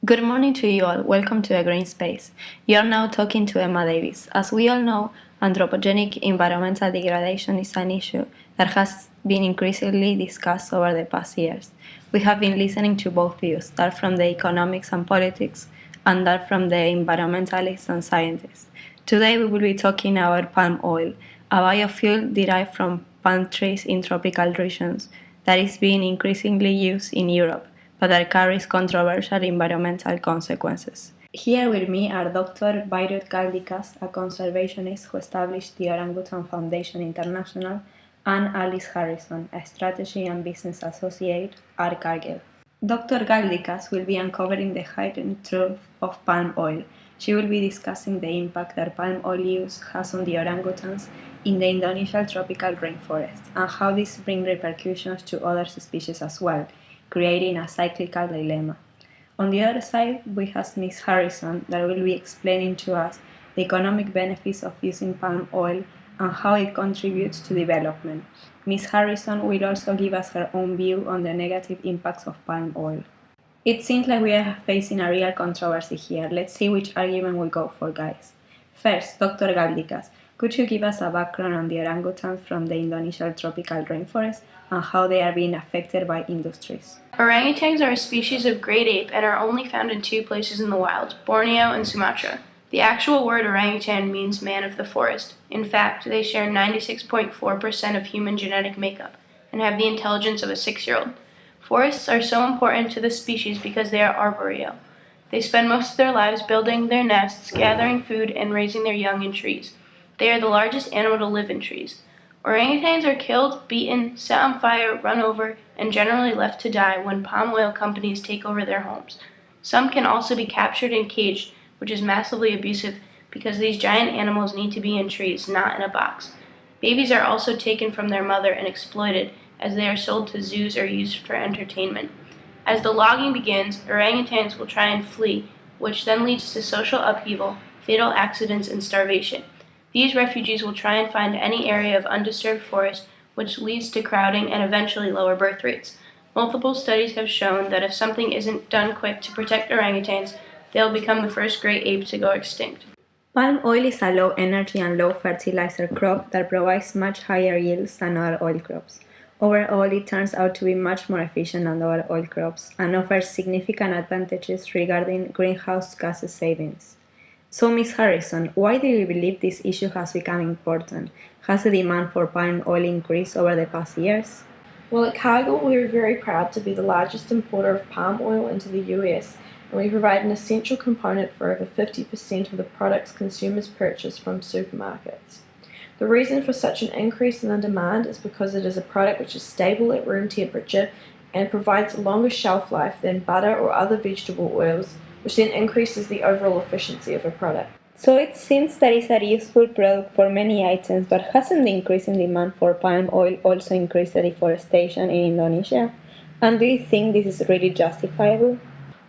Good morning to you all. Welcome to the Green Space. You are now talking to Emma Davis. As we all know, anthropogenic environmental degradation is an issue that has been increasingly discussed over the past years. We have been listening to both views, that from the economics and politics, and that from the environmentalists and scientists. Today we will be talking about palm oil, a biofuel derived from palm trees in tropical regions that is being increasingly used in Europe, but that carries controversial environmental consequences. Here with me are Dr. BIOL3000, a conservationist who established the Orangutan Foundation International, and Alice Harrison, a strategy and business associate at Cargill. Dr. Galdikas will be uncovering the hidden truth of palm oil. She will be discussing the impact that palm oil use has on the orangutans in the Indonesian tropical rainforest and how this brings repercussions to other species as well, creating a cyclical dilemma. On the other side, we have Ms. Harrison that will be explaining to us the economic benefits of using palm oil and how it contributes to development. Ms. Harrison will also give us her own view on the negative impacts of palm oil. It seems like we are facing a real controversy here. Let's see which argument we go for, guys. First, Dr. Galdikas, could you give us a background on the orangutans from the Indonesian tropical rainforest and how they are being affected by industries? Orangutans are a species of great ape and are only found in two places in the wild, Borneo and Sumatra. The actual word orangutan means man of the forest. In fact, they share 96.4% of human genetic makeup and have the intelligence of a 6-year-old. Forests are so important to this species because they are arboreal. They spend most of their lives building their nests, gathering food, and raising their young in trees. They are the largest animal to live in trees. Orangutans are killed, beaten, set on fire, run over, and generally left to die when palm oil companies take over their homes. Some can also be captured and caged, which is massively abusive because these giant animals need to be in trees, not in a box. Babies are also taken from their mother and exploited as they are sold to zoos or used for entertainment. As the logging begins, orangutans will try and flee, which then leads to social upheaval, fatal accidents, and starvation. These refugees will try and find any area of undisturbed forest, which leads to crowding and eventually lower birth rates. Multiple studies have shown that if something isn't done quick to protect orangutans, they'll become the first great ape to go extinct. Palm oil is a low energy and low fertilizer crop that provides much higher yields than other oil crops. Overall, it turns out to be much more efficient than other oil crops and offers significant advantages regarding greenhouse gas savings. So, Ms. Harrison, why do you believe this issue has become important? Has the demand for palm oil increased over the past years? Well, at Cargill, we are very proud to be the largest importer of palm oil into the US, and we provide an essential component for over 50% of the products consumers purchase from supermarkets. The reason for such an increase in the demand is because it is a product which is stable at room temperature and provides a longer shelf life than butter or other vegetable oils, which then increases the overall efficiency of a product. So it seems that it's a useful product for many items, but hasn't the increasing demand for palm oil also increased the deforestation in Indonesia? And do you think this is really justifiable?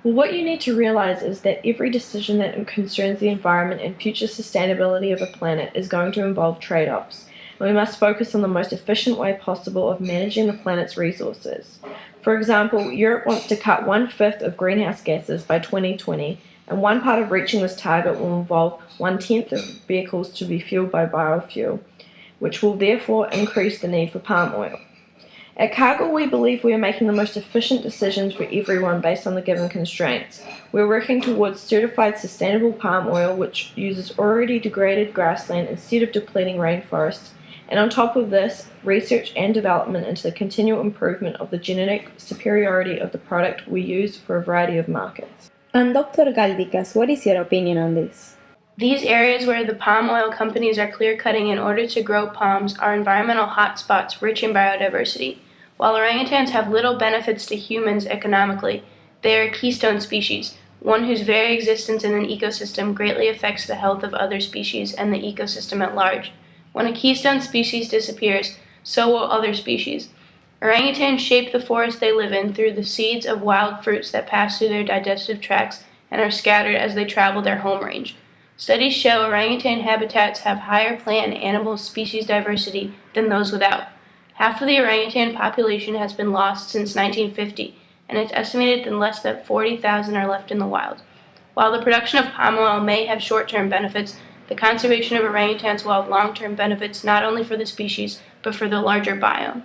Well, what you need to realize is that every decision that concerns the environment and future sustainability of a planet is going to involve trade-offs. And we must focus on the most efficient way possible of managing the planet's resources. For example, Europe wants to cut 1/5 of greenhouse gases by 2020, and one part of reaching this target will involve 1/10 of vehicles to be fueled by biofuel, which will therefore increase the need for palm oil. At Cargill, we believe we are making the most efficient decisions for everyone based on the given constraints. We're working towards certified sustainable palm oil, which uses already degraded grassland instead of depleting rainforests, and on top of this, research and development into the continual improvement of the genetic superiority of the product we use for a variety of markets. And Dr. Galdikas, what is your opinion on this? These areas where the palm oil companies are clear-cutting in order to grow palms are environmental hotspots rich in biodiversity. While orangutans have little benefits to humans economically, they are a keystone species, one whose very existence in an ecosystem greatly affects the health of other species and the ecosystem at large. When a keystone species disappears, so will other species. Orangutans shape the forest they live in through the seeds of wild fruits that pass through their digestive tracts and are scattered as they travel their home range. Studies show orangutan habitats have higher plant and animal species diversity than those without. Half of the orangutan population has been lost since 1950, and it's estimated that less than 40,000 are left in the wild. While the production of palm oil may have short-term benefits, the conservation of orangutans will have long-term benefits not only for the species, but for the larger biome.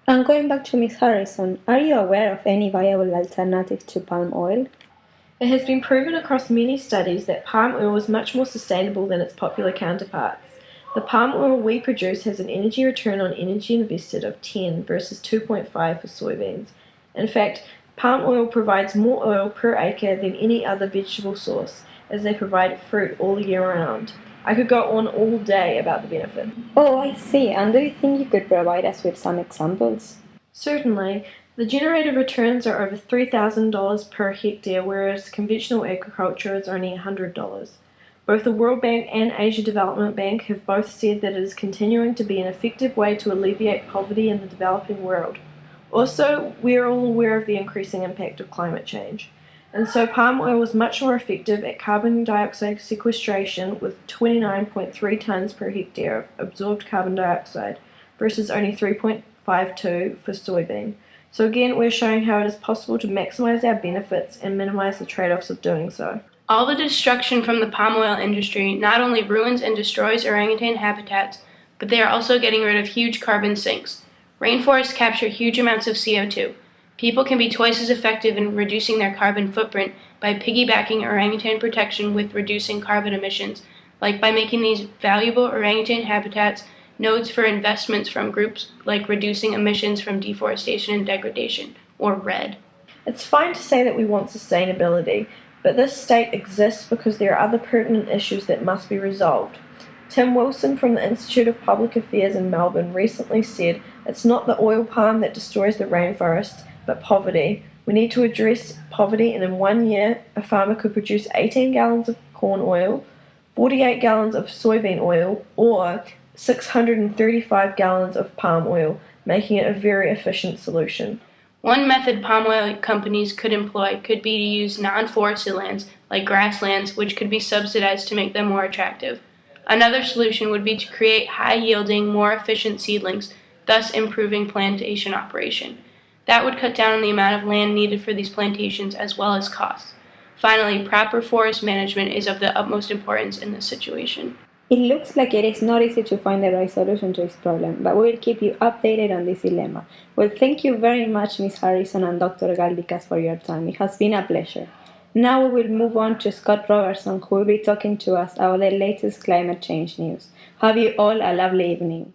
And going back to Ms. Harrison, are you aware of any viable alternative to palm oil? It has been proven across many studies that palm oil is much more sustainable than its popular counterparts. The palm oil we produce has an energy return on energy invested of 10 versus 2.5 for soybeans. In fact, palm oil provides more oil per acre than any other vegetable source, as they provide fruit all year round. I could go on all day about the benefit. Oh, I see. And do you think you could provide us with some examples? Certainly. The generated returns are over $3,000 per hectare, whereas conventional agriculture is only $100. Both the World Bank and Asia Development Bank have both said that it is continuing to be an effective way to alleviate poverty in the developing world. Also, we are all aware of the increasing impact of climate change. And so palm oil is much more effective at carbon dioxide sequestration with 29.3 tons per hectare of absorbed carbon dioxide versus only 3.52 for soybean. So again, we're showing how it is possible to maximize our benefits and minimize the trade-offs of doing so. All the destruction from the palm oil industry not only ruins and destroys orangutan habitats, but they are also getting rid of huge carbon sinks. Rainforests capture huge amounts of CO2. People can be twice as effective in reducing their carbon footprint by piggybacking orangutan protection with reducing carbon emissions, like by making these valuable orangutan habitats nodes for investments from groups like Reducing Emissions from Deforestation and Degradation, or REDD. It's fine to say that we want sustainability, but this state exists because there are other pertinent issues that must be resolved. Tim Wilson from the Institute of Public Affairs in Melbourne recently said, "It's not the oil palm that destroys the rainforest, but poverty. We need to address poverty, and in 1 year, a farmer could produce 18 gallons of corn oil, 48 gallons of soybean oil, or 635 gallons of palm oil, making it a very efficient solution." One method palm oil companies could employ could be to use non-forested lands, like grasslands, which could be subsidized to make them more attractive. Another solution would be to create high-yielding, more efficient seedlings, thus improving plantation operation. That would cut down on the amount of land needed for these plantations as well as costs. Finally, proper forest management is of the utmost importance in this situation. It looks like it is not easy to find the right solution to this problem, but we will keep you updated on this dilemma. Well, thank you very much, Ms. Harrison and Dr. Galdikas, for your time. It has been a pleasure. Now we will move on to Scott Robertson, who will be talking to us about the latest climate change news. Have you all a lovely evening.